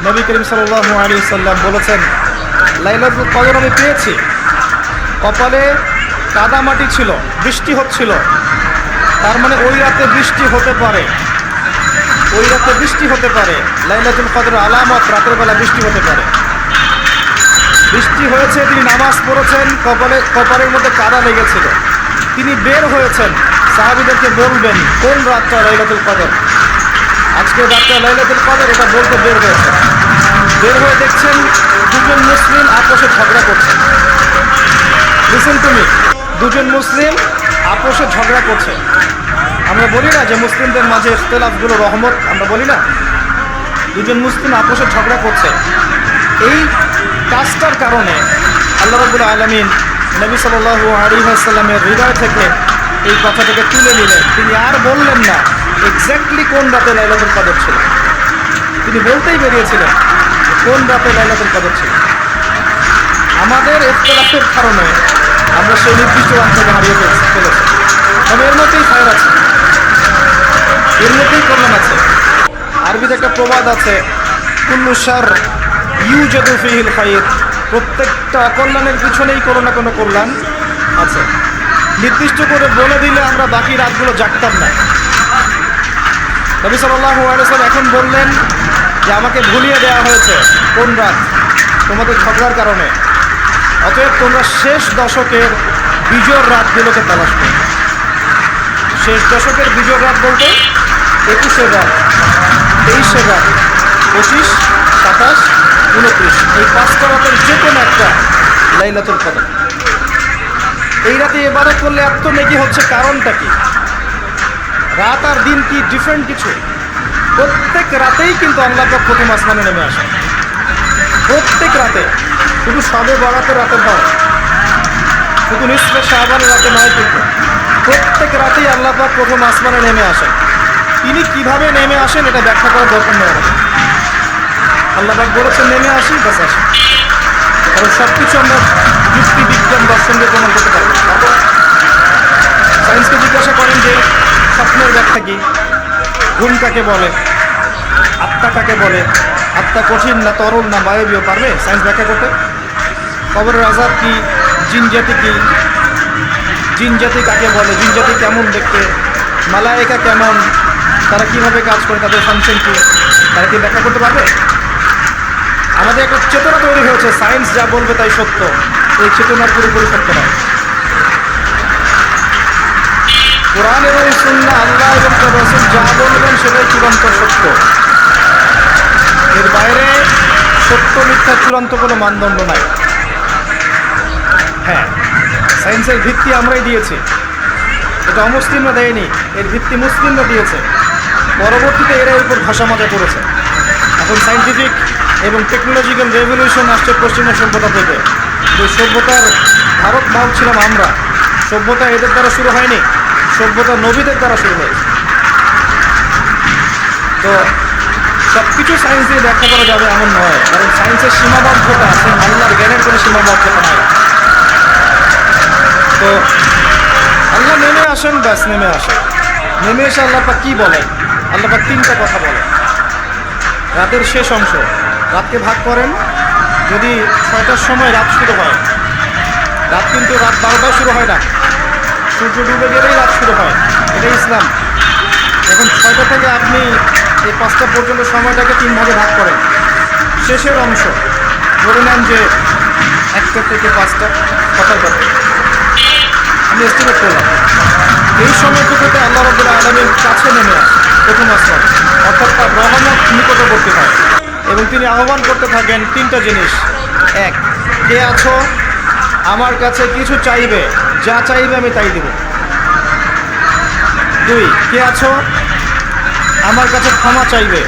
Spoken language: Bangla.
নবী করিম সাল্লাল্লাহু আলাইহি ওয়াসাল্লাম বলেছেন, লাইলাতুল কদর আমি পেয়েছি, কপালে কাদামাটি ছিল, বৃষ্টি হচ্ছিল, তার মানে ওই রাতে বৃষ্টি হতে পারে, ওই রাতে বৃষ্টি হতে পারে। লাইলাতুল কদর আলামত, রাতের বেলা বৃষ্টি হতে পারে। বৃষ্টি হয়েছে, তিনি নামাজ পড়েছেন, কপালের মধ্যে কাদা লেগেছিল, তিনি বের হয়েছেন, সাহাবীদেরকে বলবেন কোন রাতটা লাইলাতুল কদর, আজকের রাতটা লাইলাতুল কদর, এটা বলতে বের হয়েছে। বের হয়ে দেখছেন দুজন মুসলিম আপোষে ঝগড়া করছে। লিসেন তুমি, দুজন মুসলিম আপোষে ঝগড়া করছে। আমরা বলি না যে মুসলিমদের মাঝে ইখতিলাফগুলো রহমত, আমরা বলি না? দুজন মুসলিম আপোষে ঝগড়া করছে, এই কাজটার কারণে আল্লাহ রাব্বুল আলামিন নবী সাল্লাল্লাহু আলাইহি ওয়াসাল্লামের হৃদয় থেকে এই কথাটাকে তুলে নিলেন। তিনি আর বললেন না এক্স্যাক্টলি কোন রাতে লাইলাতুল কদর ছিল, তিনি বলতেই বেরিয়েছিলেন কোন রাতে লাইলাতুল কদর ছিল। আমাদের ইখতিলাফের কারণে আমরা সেই নির্দিষ্ট রাত থেকে হারিয়ে ফেলেছি, তবে এর মধ্যেই খায়র আছে, এর মধ্যেই কল্যাণ আছে। আরবিতে একটা প্রবাদ আছে, কুল্লু শার ইউজাদু ফিহিল খায়র, প্রত্যেকটা অকল্যাণের পিছনেই কোনো না কোনো কল্যাণ আছে। নির্দিষ্ট করে বলে দিলে আমরা বাকি রাতগুলো জাগতাম না। নবী সাল্লাল্লাহু আলাইহি ওয়াসাল্লাম এখন বললেন যে আমাকে ভুলিয়ে দেওয়া হয়েছে কোন রাত, তোমাদের ঝগড়ার কারণে, অতএব তোমরা শেষ দশকের বিজোড় রাতগুলোকে তালাশ করো। শেষ দশকের বিজোড় রাত বলতে 21 রাত, 23 রাত, 25, 27, 29, এই 5টা রাতের যে কোনো একটা লাইলাতুল কদর। এই রাতে ইবাদত করলে এত নেকি হচ্ছে, কারণটা কি? রাত আর দিন কি ডিফারেন্ট কিছু? প্রত্যেক রাতেই কিন্তু আল্লাহ পাক প্রথম আসমানে নেমে আসে, প্রত্যেক রাতে, শুধু শবে বরাতের রাতে নয়, শুধু নিসফে শাবানের রাতে নয়, কিন্তু প্রত্যেক রাতেই আল্লাহ পাক প্রথম আসমানে নেমে আসেন। তিনি কিভাবে নেমে আসেন এটা ব্যাখ্যা করার দরকার নেই আমাদের। আল্লাহ পাক বলেছেন নেমে আসি, বাস আসেন। কারণ সব কিছু আমরা যুক্তি, বিজ্ঞান, দর্শন দিয়ে প্রমাণ করতে পারবো। সায়েন্সকে জিজ্ঞাসা করেন যে স্বপ্নের ব্যাখ্যা কি, ঘুম কাকে বলে, আত্মা কাকে বলে, আত্মা কঠিন না তরল না বায়বীয়, পারবে সায়েন্স ব্যাখ্যা করতে? কবরের আযাব কি, জিন জাতি কি, জিন জাতি কাকে বলে, জিন জাতি কেমন দেখতে, মালায়েকা কেমন, তারা কিভাবে কাজ করে, তাদের ফাংশন কি, তারা কি ব্যাখ্যা করতে পারবে? আমাদের একটা চেতনা তৈরি হয়েছে, সায়েন্স যা বলবে তাই সত্য, এই চেতনার পুরোপুরি সত্য নয়। কোরআন এবং সুন্নাহ, আল্লাহ এবং তার রাসূল যা বলবেন সেটাই চূড়ান্ত সত্য, এর বাইরে সত্য মিথ্যা চূড়ান্ত কোনো মানদণ্ড নাই। হ্যাঁ, সায়েন্সের ভিত্তি আমরাই দিয়েছি, এটা অমুসলিমরা দেয়নি, এর ভিত্তি মুসলিমরা দিয়েছে। পরবর্তীতে এরা এর উপর ভাষা মাজা করেছে। এখন সায়েন্টিফিক এবং টেকনোলজিক্যাল রেভলিউশন আসছে পশ্চিমা সভ্যতা থেকে। এই সভ্যতার ধারক বাহক ছিলাম আমরা। সভ্যতা এদের দ্বারা শুরু হয়নি, সভ্যতা নবীদের দ্বারা শুরু হয়েছে। তো সব কিছু সায়েন্স দিয়ে ব্যাখ্যা করা যাবে এমন নয়, কারণ সায়েন্সের সীমাবদ্ধতা আছে, আল্লাহর জ্ঞানের কোনো সীমাবদ্ধতা নাই। তো আল্লাহ নেমে আসেন, ব্যাস নেমে আসেন। নেমে এসে আল্লাহ পাক কী বলেন? আল্লাহ পাক 3টা কথা বলেন। রাতের শেষ অংশ, রাতকে ভাগ করেন, যদি 6টার সময় রাত শুরু হয়, রাত কিন্তু রাত 12টায় শুরু হয় না, সূর্য ডুবে গেলেই রাত শুরু হয়, এটাই ইসলাম। এখন 6টা থেকে আপনি এই 5টা পর্যন্ত সময়টাকে 3 ভাগে ভাগ করেন। শেষের অংশ ধরে নেন যে 1টা থেকে 5টা, কথার কথা আমি এস্টিমেট করলাম, এই সময়টুকুতে আল্লাহ রাব্বুল আলামিন কাছে নেমে আসে প্রথম আসমান, অর্থাৎ তার রহমত নিকটবর্তী হয়, এবং তিনি আহ্বান করতে থাকেন 3টা জিনিস। 1, কে আছো আমার কাছে কিছু চাইবে, যা চাইবে আমি তাই দেব। 2, কে আছো আমার কাছে ক্ষমা চাইবে,